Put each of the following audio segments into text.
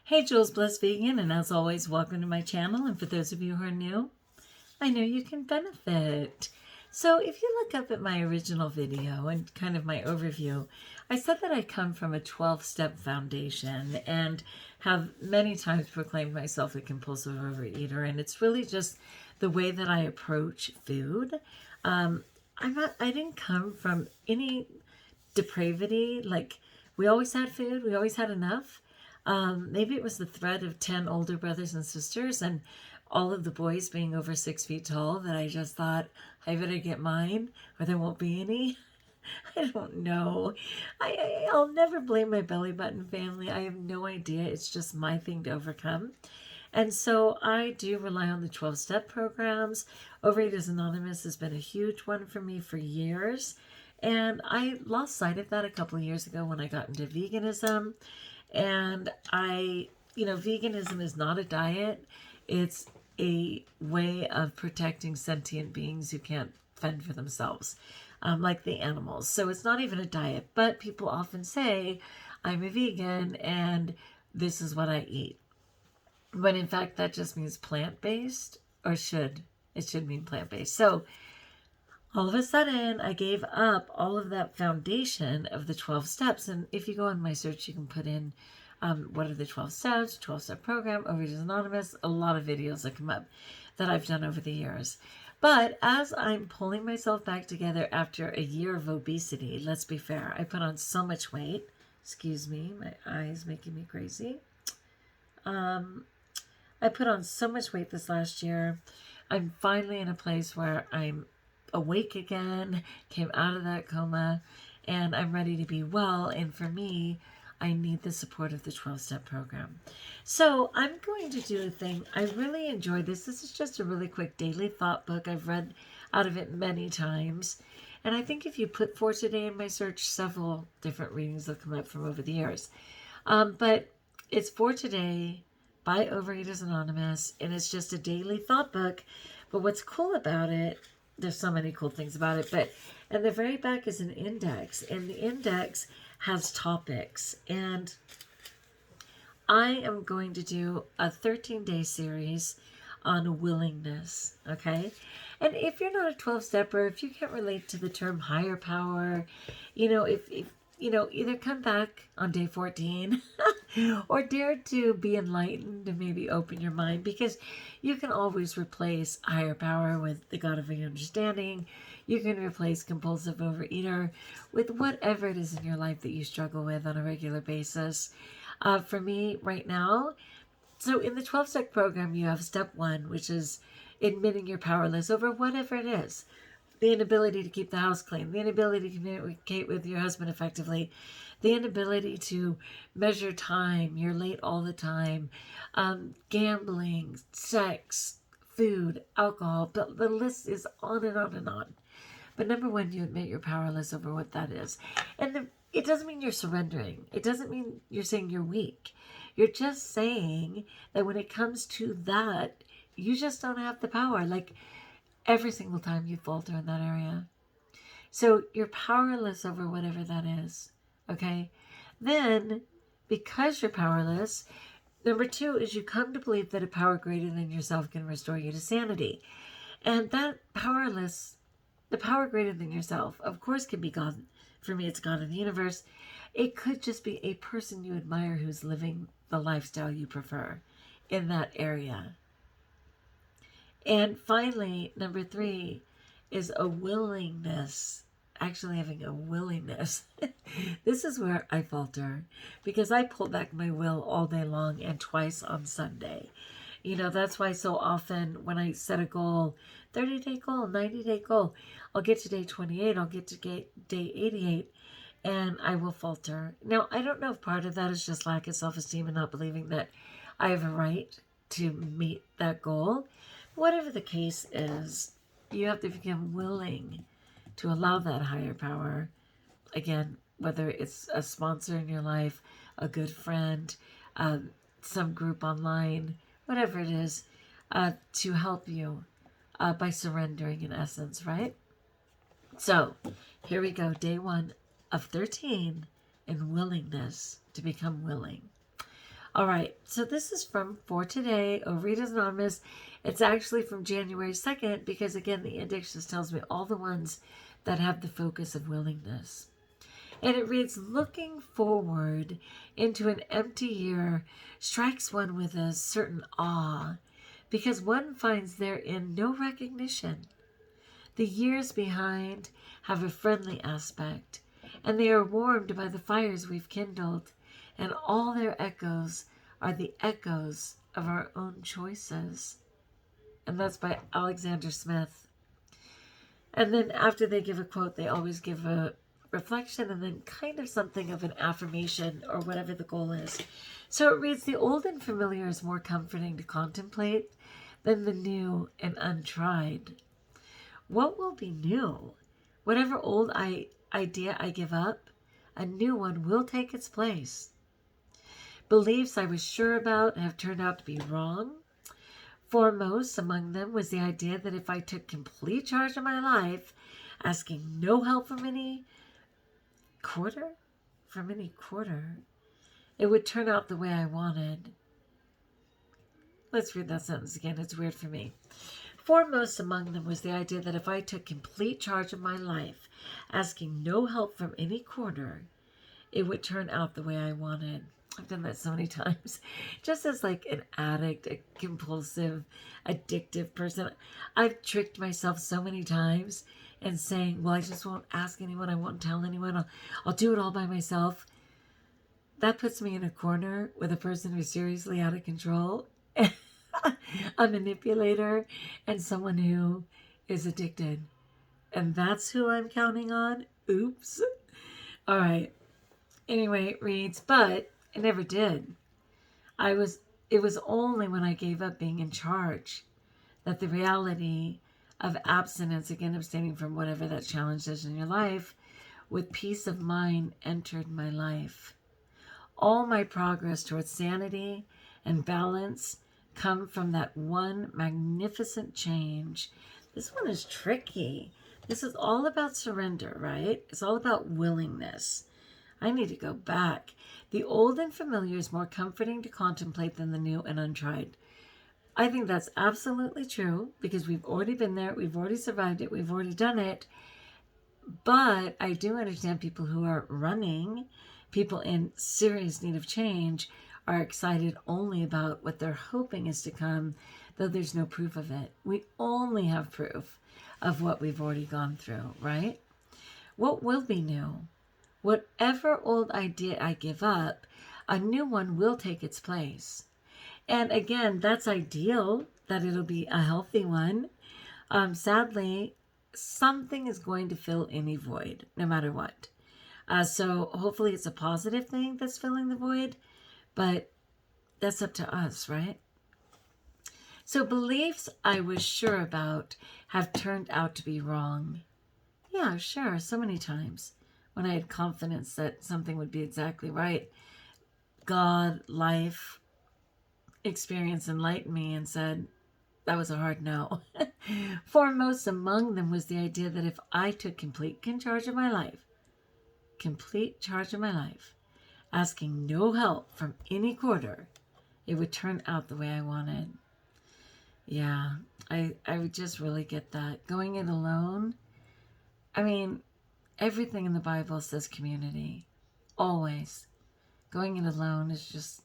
Hey, Jules Blessed Vegan, and as always, welcome to my channel. And for those of you who are new, I know you can benefit. So if you look up at my original video and kind of my overview, I said that I come from a 12-step foundation and have many times proclaimed myself a compulsive overeater. And it's really just the way that I approach food. I didn't come from any depravity. Like, we always had food, we always had enough. Maybe it was the threat of 10 older brothers and sisters and all of the boys being over 6 feet tall that I just thought, I better get mine or there won't be any. I don't know. I'll never blame my belly button family. I have no idea. It's just my thing to overcome. And so I do rely on the 12-step programs. Overeaters Anonymous has been a huge one for me for years. And I lost sight of that a couple of years ago when I got into veganism. And veganism is not a diet. It's a way of protecting sentient beings who can't fend for themselves, like the animals. So it's not even a diet, but people often say, I'm a vegan and this is what I eat. But in fact, that just means plant-based, or it should mean plant-based. So all of a sudden, I gave up all of that foundation of the 12 steps. And if you go in my search, you can put in what are the 12 steps, 12-step program, Overeaters Anonymous, a lot of videos that come up that I've done over the years. But as I'm pulling myself back together after a year of obesity, let's be fair, I put on so much weight. Excuse me, my eye is making me crazy. I put on so much weight this last year. I'm finally in a place where I'm awake again, came out of that coma, and I'm ready to be well. And for me, I need the support of the 12-step program. So I'm going to do a thing. I really enjoyed this. This is just a really quick daily thought book. I've read out of it many times. And I think if you put for today in my search, several different readings will come up from over the years. But it's for today by Overeaters Anonymous, and it's just a daily thought book. But what's cool about it, there's so many cool things about it, but in the very back is an index, and the index has topics. And I am going to do a 13-day series on willingness, okay? And if you're not a 12-stepper, if you can't relate to the term higher power, if either come back on day 14 or dare to be enlightened and maybe open your mind, because you can always replace higher power with the God of your understanding. You can replace compulsive overeater with whatever it is in your life that you struggle with on a regular basis. For me right now, so in the 12-step program, you have step 1, which is admitting you're powerless over whatever it is. The inability to keep the house clean, the inability to communicate with your husband effectively, the inability to measure time, you're late all the time, gambling, sex, food, alcohol, the list is on and on and on. But number 1, you admit you're powerless over what that is. And it doesn't mean you're surrendering. It doesn't mean you're saying you're weak. You're just saying that when it comes to that, you just don't have the power. Like, every single time you falter in that area. So you're powerless over whatever that is, okay? Then, because you're powerless, number 2 is you come to believe that a power greater than yourself can restore you to sanity. And that the power greater than yourself, of course, can be God. For me, it's God in the universe. It could just be a person you admire who's living the lifestyle you prefer in that area. And finally, number 3 is a willingness, actually having a willingness. This is where I falter, because I pull back my will all day long and twice on Sunday. That's why so often when I set a goal, 30-day goal, 90-day goal, I'll get to day 28, I'll get to day 88, and I will falter. Now, I don't know if part of that is just lack of self-esteem and not believing that I have a right to meet that goal. Whatever the case is, you have to become willing to allow that higher power, again, whether it's a sponsor in your life, a good friend, some group online, whatever it is, to help you by surrendering in essence, right? So here we go, day 1 of 13 in willingness to become willing. All right, so this is from For Today, Overeaters Anonymous. It's actually from January 2nd because, again, the index just tells me all the ones that have the focus of willingness. And it reads, looking forward into an empty year strikes one with a certain awe because one finds therein no recognition. The years behind have a friendly aspect, and they are warmed by the fires we've kindled, and all their echoes are the echoes of our own choices. And that's by Alexander Smith. And then after they give a quote, they always give a reflection and then kind of something of an affirmation or whatever the goal is. So it reads, the old and familiar is more comforting to contemplate than the new and untried. What will be new? Whatever old idea I give up, a new one will take its place. Beliefs I was sure about have turned out to be wrong. Foremost among them was the idea that if I took complete charge of my life, asking no help from any quarter, it would turn out the way I wanted. Let's read that sentence again. It's weird for me. Foremost among them was the idea that if I took complete charge of my life, asking no help from any quarter, it would turn out the way I wanted. I've done that so many times. Just as like an addict, a compulsive, addictive person, I've tricked myself so many times and saying, well, I just won't ask anyone. I won't tell anyone. I'll do it all by myself. That puts me in a corner with a person who's seriously out of control, a manipulator, and someone who is addicted. And that's who I'm counting on. Oops. All right. Anyway, it reads, but I never did. It was only when I gave up being in charge that the reality of abstinence, again, abstaining from whatever that challenge is in your life, with peace of mind entered my life. All my progress towards sanity and balance come from that one magnificent change. This one is tricky. This is all about surrender, right? It's all about willingness. I need to go back. The old and familiar is more comforting to contemplate than the new and untried. I think that's absolutely true because we've already been there. We've already survived it. We've already done it. But I do understand people who are running, people in serious need of change, are excited only about what they're hoping is to come, though there's no proof of it. We only have proof of what we've already gone through, right? What will be new? Whatever old idea I give up, a new one will take its place. And again, that's ideal, that it'll be a healthy one. Sadly, something is going to fill any void, no matter what. So hopefully it's a positive thing that's filling the void, but that's up to us, right? So beliefs I was sure about have turned out to be wrong. Yeah, sure, so many times. When I had confidence that something would be exactly right, God, life, experience enlightened me and said, that was a hard no. Foremost among them was the idea that if I took complete charge of my life, asking no help from any quarter, it would turn out the way I wanted. Yeah, I would just really get that. Going it alone, I mean, everything in the Bible says community. Always. Going it alone is just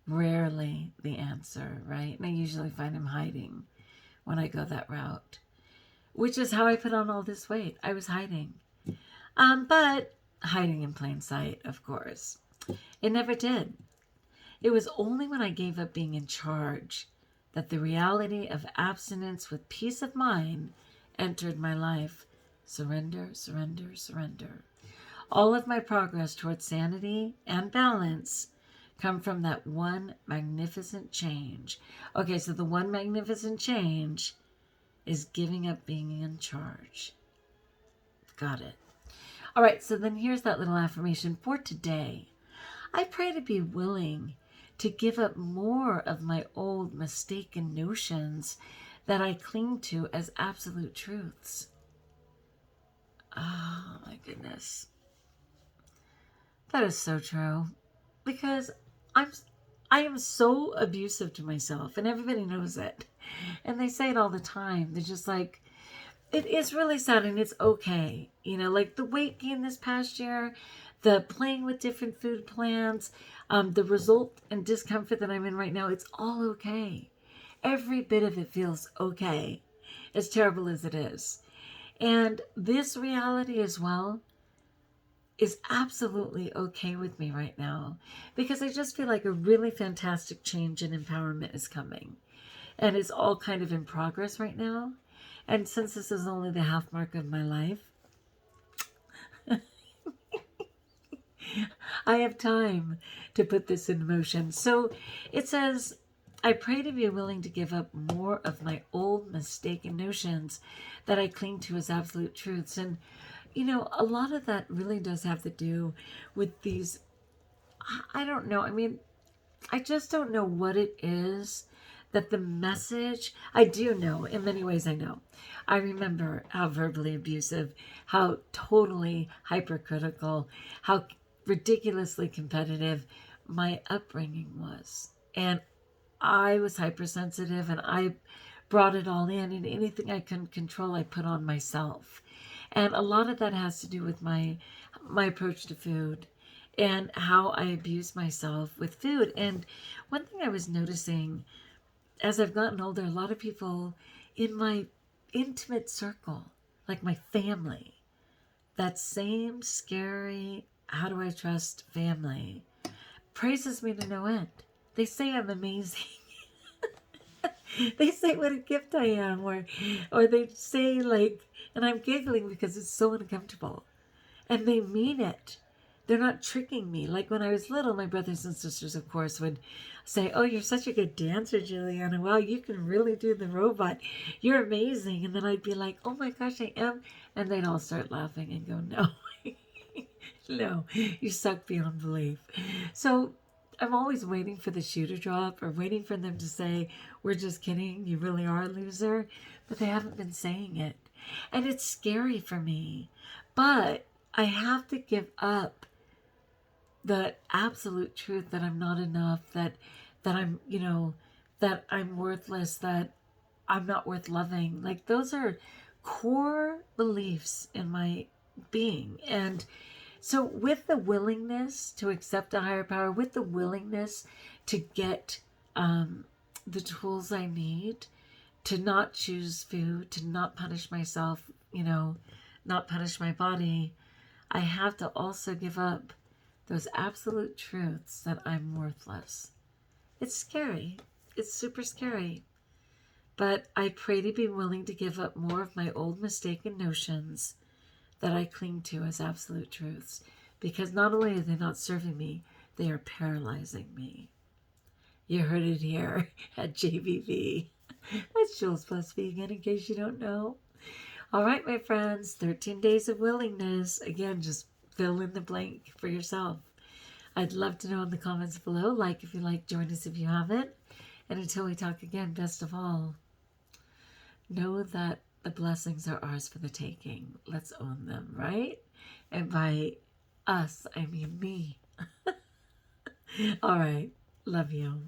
rarely the answer, right? And I usually find him hiding when I go that route, which is how I put on all this weight. I was hiding. But hiding in plain sight, of course. It never did. It was only when I gave up being in charge that the reality of abstinence with peace of mind entered my life. Surrender, surrender, surrender. All of my progress towards sanity and balance come from that one magnificent change. Okay, so the one magnificent change is giving up being in charge. Got it. All right, so then here's that little affirmation for today. I pray to be willing to give up more of my old mistaken notions that I cling to as absolute truths. Oh, my goodness. That is so true. Because I'm I am so abusive to myself, and everybody knows it. And they say it all the time. They're just like, it is really sad, and it's okay. Like the weight gain this past year, the playing with different food plans, the result and discomfort that I'm in right now, it's all okay. Every bit of it feels okay, as terrible as it is. And this reality as well is absolutely okay with me right now, because I just feel like a really fantastic change and empowerment is coming. And it's all kind of in progress right now. And since this is only the half mark of my life, I have time to put this in motion. So it says, I pray to be willing to give up more of my old mistaken notions that I cling to as absolute truths. And, a lot of that really does have to do with these, I don't know. I mean, I just don't know what it is that the message, I do know, in many ways I know. I remember how verbally abusive, how totally hypercritical, how ridiculously competitive my upbringing was. And I was hypersensitive, and I brought it all in, and anything I couldn't control, I put on myself. And a lot of that has to do with my approach to food and how I abuse myself with food. And one thing I was noticing as I've gotten older, a lot of people in my intimate circle, like my family, that same scary, how do I trust family, praises me to no end. They say I'm amazing. They say what a gift I am, or they say like, and I'm giggling because it's so uncomfortable. And they mean it. They're not tricking me. Like when I was little, my brothers and sisters, of course, would say, "Oh, you're such a good dancer, Juliana. Wow, you can really do the robot. You're amazing." And then I'd be like, "Oh my gosh, I am." And they'd all start laughing and go, "No, no, you suck beyond belief." So I'm always waiting for the shoe to drop, or waiting for them to say, "We're just kidding. You really are a loser." But they haven't been saying it. And it's scary for me. But I have to give up the absolute truth that I'm not enough, that I'm, that I'm worthless, that I'm not worth loving. Like those are core beliefs in my being. And so with the willingness to accept a higher power, with the willingness to get the tools I need to not choose food, to not punish myself, not punish my body, I have to also give up those absolute truths that I'm worthless. It's scary. It's super scary. But I pray to be willing to give up more of my old mistaken notions that I cling to as absolute truths. Because not only are they not serving me, they are paralyzing me. You heard it here at JBV. That's Jules Plus Vegan, in case you don't know. All right, my friends, 13 days of willingness. Again, just fill in the blank for yourself. I'd love to know in the comments below. Like if you like, join us if you haven't. And until we talk again, best of all, know that the blessings are ours for the taking. Let's own them, right? And by us, I mean me. All right. Love you.